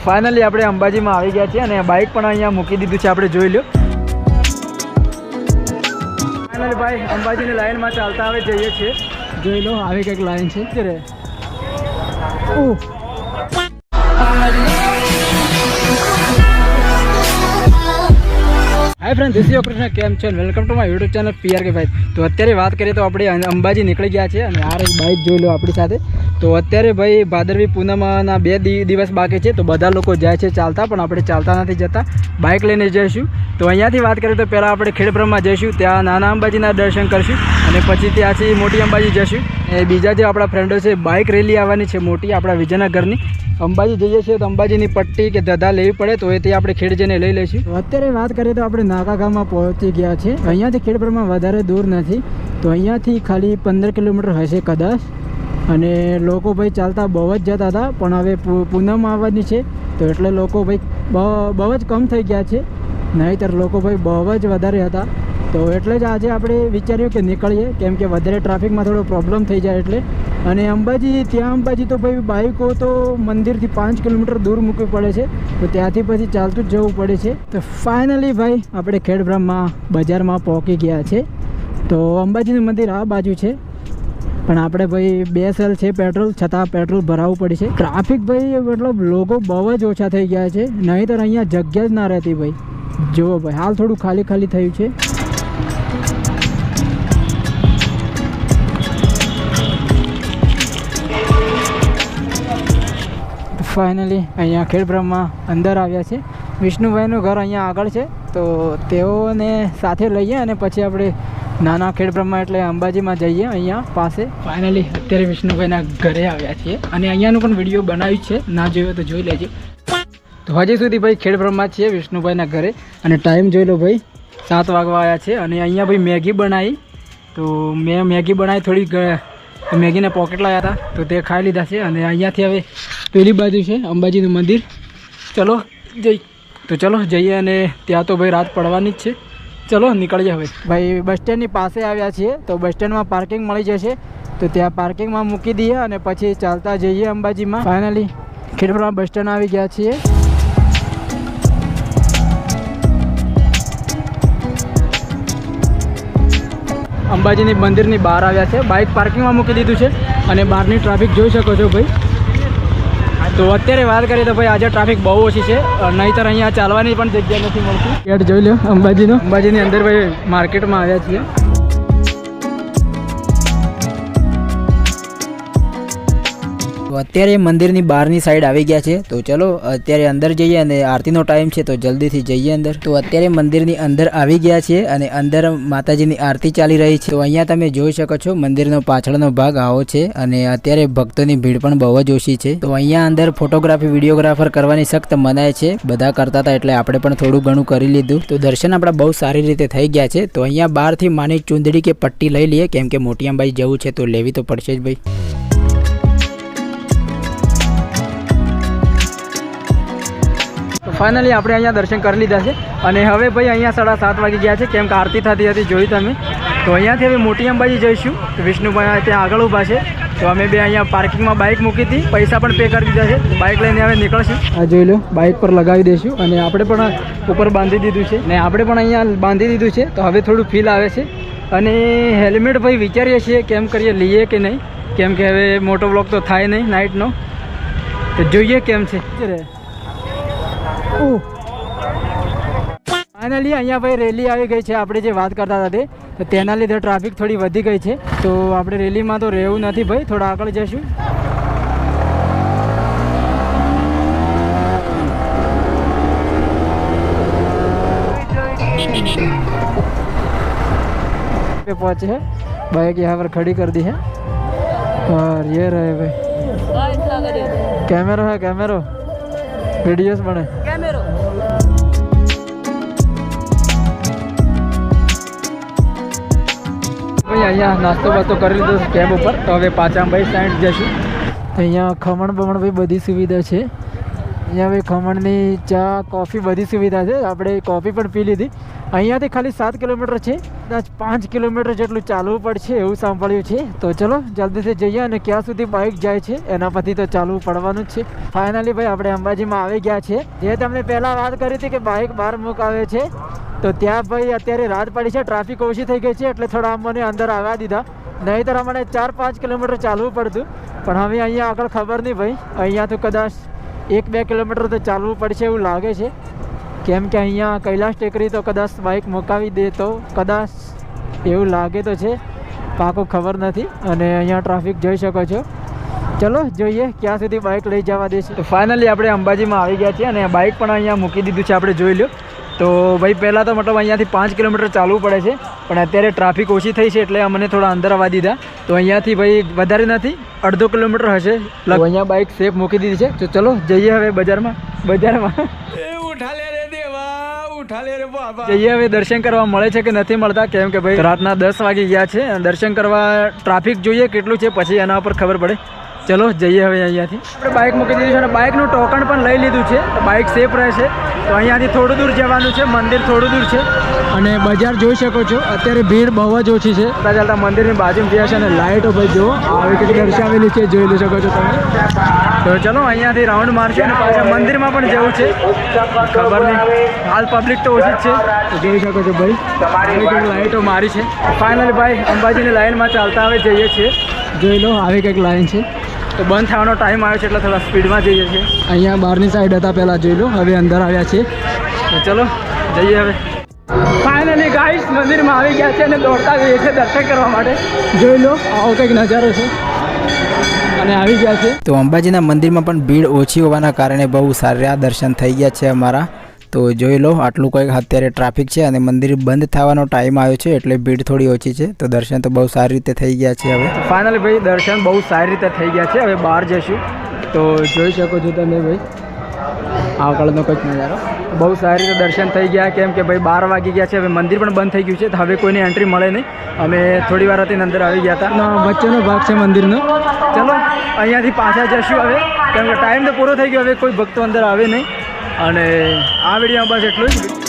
Finally આપણે અંબાજીમાં આવી ગયા છીએ અને બાઇક પણ અહીંયા મૂકી દીધું છે, આપણે જોઈ લો. ફાઇનલી ભાઈ અંબાજીની લાઈનમાં ચાલતા આવે જઈએ છીએ, જોઈ લો આવી કંઈક લાઈન છે રે. Hi friend, this is your Krishna. કેમ છો? Welcome to my YouTube channel PRK ભાઈ. તો અત્યારે વાત કરીએ તો આપણે અંબાજી નીકળી ગયા છે અને આ બાઇક જોઈ લો આપણી સાથે. તો અત્યારે ભાઈ ભાદરવી પૂનમના 2 દિવસ બાકી છે, તો બધા લોકો જાય છે ચાલતા, પણ આપણે ચાલતા નથી જતા, બાઇક લઈને જઈશું. તો અહીંયાથી વાત કરીએ તો પહેલાં આપણે ખેડબ્રહ્મા જઈશું, ત્યાં નાના અંબાજીના દર્શન કરીશું અને પછી ત્યાંથી મોટી અંબાજી જઈશું. એ બીજા જે આપણા ફ્રેન્ડો છે, બાઇક રેલી આવવાની છે મોટી આપણા વિજયનગરની. અંબાજી જઈએ છીએ તો અંબાજીની પટ્ટી કે ધધા લેવી પડે, તો એ તે આપણે ખેડ જઈને લઈ લઈશું. અત્યારે વાત કરીએ તો આપણે નાકા ગામમાં પહોંચી ગયા છે. અહીંયાથી ખેડબ્રહ્મા વધારે દૂર નથી, તો અહીંયાથી ખાલી 15 કિલોમીટર હશે કદાચ. અને લોકો ભાઈ ચાલતા બહુ જ જતા હતા, પણ હવે પૂનમ આવવાની છે તો એટલે લોકો ભાઈ બહુ જ કમ થઈ ગયા છે, નહીંતર લોકો ભાઈ બહુ જ વધારે હતા. તો એટલે જ આજે આપણે વિચાર્યું કે નીકળીએ, કેમ કે વધારે ટ્રાફિકમાં થોડો પ્રોબ્લેમ થઈ જાય એટલે. અને અંબાજી અંબાજી તો ભાઈ બાઇકો તો મંદિરથી 5 કિલોમીટર દૂર મૂકવી પડે છે, તો ત્યાંથી પછી ચાલતું જ જવું પડે છે. તો ફાઇનલી ભાઈ આપણે ખેડબ્રહ્મા બજારમાં પહોંચી ગયા છે. તો અંબાજીનું મંદિર આ બાજુ છે, પણ આપણે ભાઈ 2 સેલ છે પેટ્રોલ, છતાં પેટ્રોલ ભરાવવું પડે છે. ટ્રાફિક ભાઈ મતલબ લોકો બહુ જ ઓછા થઈ ગયા છે, નહીંતર અહીંયા જગ્યા જ ના રહેતી ભાઈ. જુઓ ભાઈ હાલ થોડું ખાલી થયું છે. ફાઇનલી અહીંયા ખેડબ્રહ્મા અંદર આવ્યા છે. વિષ્ણુભાઈનું ઘર અહીંયા આગળ છે, તો તેઓને સાથે લઈએ અને પછી આપણે નાના ખેડબ્રહ્મા એટલે અંબાજીમાં જઈએ અહીંયા પાસે. ફાઇનલી અત્યારે વિષ્ણુભાઈના ઘરે આવ્યા છીએ અને અહીંયાનું પણ વિડીયો બનાવ્યું છે, ના જોયો તો જોઈ લેજો. તો હજી સુધી ભાઈ ખેડબ્રહ્મા છીએ વિષ્ણુભાઈના ઘરે અને ટાઈમ જોઈ લો ભાઈ 7 વાગવા આવ્યા છે. અને અહીંયા ભાઈ મેગી બનાવી, તો મેં મેગી બનાવી થોડી, મેગીના પોકેટ લાવ્યા હતા તો તે ખાઈ લીધા છે. અને અહીંયાથી હવે પેલી બાજુ છે અંબાજીનું મંદિર, ચલો જઈએ. અને ત્યાં તો ભાઈ રાત પડવાની જ છે, ચલો નીકળીએ હવે. ભાઈ બસ સ્ટેન્ડની પાસે આવ્યા છીએ, તો બસ સ્ટેન્ડમાં પાર્કિંગ મળી જશે, તો ત્યાં પાર્કિંગમાં મૂકી દઈએ અને પછી ચાલતા જઈએ અંબાજીમાં. ફાઇનલી ખેડબ્રહ્મા બસ સ્ટેન્ડ આવી ગયા છીએ. અંબાજીની મંદિરની બહાર આવ્યા છે, બાઇક પાર્કિંગમાં મૂકી દીધું છે અને બહારની ટ્રાફિક જોઈ શકો છો ભાઈ. તો અત્યારે વાત કરીએ તો ભાઈ આજે ટ્રાફિક બહુ ઓછી છે, નહીંતર અહીંયા ચાલવાની પણ જગ્યા નથી મળતી. ગેટ જોઈ લો અંબાજીની અંદર ભાઈ માર્કેટમાં આવ્યા છીએ. તો અત્યારે મંદિરની બહારની સાઈડ આવી ગયા છે, તો ચલો અત્યારે અંદર જઈએ અને આરતીનો ટાઈમ છે તો જલ્દીથી જઈએ અંદર. તો અત્યારે મંદિરની અંદર આવી ગયા છે અને અંદર માતાજીની આરતી ચાલી રહી છે. તો અહીંયા તમે જોઈ શકો છો મંદિરનો પાછળનો ભાગ આવો છે અને અત્યારે ભક્તોની ભીડ પણ બહુ જ ઓછી છે. તો અહીંયા અંદર ફોટોગ્રાફી વિડીયોગ્રાફર કરવાની સખ્ત મનાય છે, બધા કરતા હતા એટલે આપણે પણ થોડું ઘણું કરી લીધું. તો દર્શન આપણા બહુ સારી રીતે થઈ ગયા છે. તો અહીંયા બહારથી માની ચુંદડી કે પટ્ટી લઈ લઈએ, કેમ કે મોટી અંબાજી જવું છે તો લેવી તો પડશે જ ભાઈ. ફાઇનલી આપણે અહીંયા દર્શન કરી લીધા છે અને હવે ભાઈ અહીંયા 7:30 વાગી ગયા છે, કેમ કે આરતી થતી હતી જોઈ તમે. તો અહીંયાથી હવે મોટી અંબાજી જઈશું. તો વિષ્ણુભાઈ ત્યાં આગળ ઊભા છે, તો અમે બે અહીંયા પાર્કિંગમાં બાઇક મૂકી હતી, પૈસા પણ પે કરી દીધા છે. બાઇક લઈને હવે નીકળશું. આ જોઈ લો બાઇક પર લગાવી દઈશું અને આપણે પણ ઉપર બાંધી દીધું છે ને આપણે પણ અહીંયા બાંધી દીધું છે. તો હવે થોડું ફીલ આવે છે. અને હેલ્મેટ ભાઈ વિચારીએ છીએ કેમ કરીએ, લઈએ કે નહીં, કેમ કે હવે મોટો બ્લોક તો થાય નહીં નાઇટનો, તો જોઈએ કેમ છે. ફાઇનલી અહીંયા ભાઈ રેલી આવી ગઈ છે, આપણે જે વાત કરતા હતા તે, તો તેના લીધે ટ્રાફિક થોડી વધી ગઈ છે. તો આપણે રેલીમાં તો રહેવું નથી ભાઈ, થોડા આગળ જઈશું. पहुंचे है, बाइक यहाँ पर खड़ी कर दी है और ये रहे भाई कैमरा है, कैमरा वीडियोस बने भाई. અહીંયા નાસ્તો બાસ્તો કરી લીધો કેબ ઉપર, તો હવે પાછા ભાઈ સાઈડ જઈશું. અહીંયા ખમણ બમણ ભાઈ બધી સુવિધા છે. અહીંયા ભાઈ ખમણની ચા કોફી બધી સુવિધા છે. આપણે કોફી પણ પી લીધી. અહીંયાથી ખાલી 7 કિલોમીટર છે, કદાચ 5 કિલોમીટર જેટલું ચાલવું પડશે એવું સાંભળ્યું છે. તો ચલો જલ્દીથી જઈએ અને ક્યાં સુધી બાઇક જાય છે એના પછી તો ચાલવું પડવાનું જ છે. ફાઇનલી ભાઈ આપણે અંબાજીમાં આવી ગયા છે. જે તમને પહેલાં વાત કરી હતી કે બાઇક બહાર મુકાવે છે, તો ત્યાં ભાઈ અત્યારે રાત પડી છે, ટ્રાફિક ઓછી થઈ ગઈ છે એટલે થોડા અમને અંદર આવવા દીધા. નહીંતર અમને 4-5 કિલોમીટર ચાલવું પડતું. પણ હવે અહીંયા આગળ ખબર નહીં ભાઈ, અહીંયા તો કદાચ 1-2 કિલોમીટર તો ચાલવું પડશે એવું લાગે છે. કેમ કે અહીંયા કૈલાશ ટેકરી તો કદાચ બાઇક મુકાવી દે તો કદાચ એવું લાગે તો છે, પાકું ખબર નથી. અને અહીંયા ટ્રાફિક જોઈ શકો છો. ચલો જોઈએ ક્યાં સુધી બાઇક લઈ જવા દે છે. તો ફાઇનલી આપણે અંબાજીમાં આવી ગયા છીએ અને બાઇક પણ અહીંયા મૂકી દીધું છે. આપણે જોઈ લો. તો ભાઈ પહેલાં તો મતલબ અહીંયાથી 5 કિલોમીટર ચાલવું પડે છે, પણ અત્યારે ટ્રાફિક ઓછી થઈ છે એટલે અમને થોડા અંદર આવવા દીધા. તો અહીંયાથી ભાઈ વધારે નથી, 1/2 કિલોમીટર હશે. અહીંયા બાઇક સેફ મૂકી દીધી છે. તો ચલો જઈએ હવે બજારમાં જઈએ. હવે દર્શન કરવા મળે છે કે નથી મળતા, કેમ કે ભાઈ રાતના 10 વાગી ગયા છે. દર્શન કરવા ટ્રાફિક જોઈએ કેટલું છે, પછી એના ઉપર ખબર પડે. ચલો જઈએ હવે અહીંયાથી. આપણે બાઇક મૂકી દીધું છે અને બાઇકનું ટોકન પણ લઈ લીધું છે. તો બાઇક સેફ રહેશે. તો અહીંયાથી થોડું દૂર જવાનું છે, મંદિર થોડું દૂર છે અને બજાર જોઈ શકો છો. અત્યારે ભીડ બહુ જ ઓછી છે. ચાલતા ચાલતા મંદિરની બાજુમાં ગયા છે અને લાઇટો ભાઈ જુઓ આવી કેટલી દર્શાવેલી છે, જોઈ શકો છો તમે. તો ચલો અહીંયાથી રાઉન્ડ મારશે અને પાછા મંદિરમાં પણ જવું છે. ખબર નહીં, હાલ પબ્લિક તો ઓછી જ છે. તો જોઈ શકો છો ભાઈ લાઇટો મારી છે. ફાઇનલી ભાઈ અંબાજીની લાઇનમાં ચાલતા હવે જઈએ છીએ. જોઈ લો આવી કંઈક લાઈન છે. તો બંધ થવાનો ટાઈમ આવ્યો છે એટલે થોડા સ્પીડમાં જઈએ છીએ. અહીંયા બહારની સાઈડ હતા પહેલાં, જોઈ લો. હવે અંદર આવ્યા છીએ. તો ચલો જઈએ હવે. ફાઇનલી ગાઈસ મંદિરમાં આવી ગયા છે અને દોડતા જઈએ છીએ દર્શન કરવા માટે. જોઈ લો આવો કંઈક નજારો છે અને આવી ગયા છે. તો અંબાજીના મંદિરમાં પણ ભીડ ઓછી હોવાના કારણે બહુ સારા દર્શન થઈ ગયા છે અમારા. તો જોઈ લો આટલું કંઈક અત્યારે ટ્રાફિક છે અને મંદિર બંધ થવાનો ટાઈમ આવ્યો છે એટલે ભીડ થોડી ઓછી છે. તો દર્શન તો બહુ સારી રીતે થઈ ગયા છે. હવે ફાઇનલી ભાઈ દર્શન બહુ સારી રીતે થઈ ગયા છે. હવે બહાર જઈશું. તો જોઈ શકો છો તમે ભાઈ આગળનો કંઈક નજારો. બહુ સારી રીતે દર્શન થઈ ગયા, કેમ કે ભાઈ 12 વાગી ગયા છે. હવે મંદિર પણ બંધ થઈ ગયું છે. તો હવે કોઈને એન્ટ્રી મળે નહીં. અમે થોડી વાર હતી અંદર આવી ગયા હતા. વચ્ચેનો ભાગ છે મંદિરનો. ચલો અહીંયાથી પાછા જઈશું હવે, કેમ કે ટાઈમ તો પૂરો થઈ ગયો. હવે કોઈ ભક્તો અંદર આવે નહીં. અને આ વિડીયોમાં બસ એટલું જ.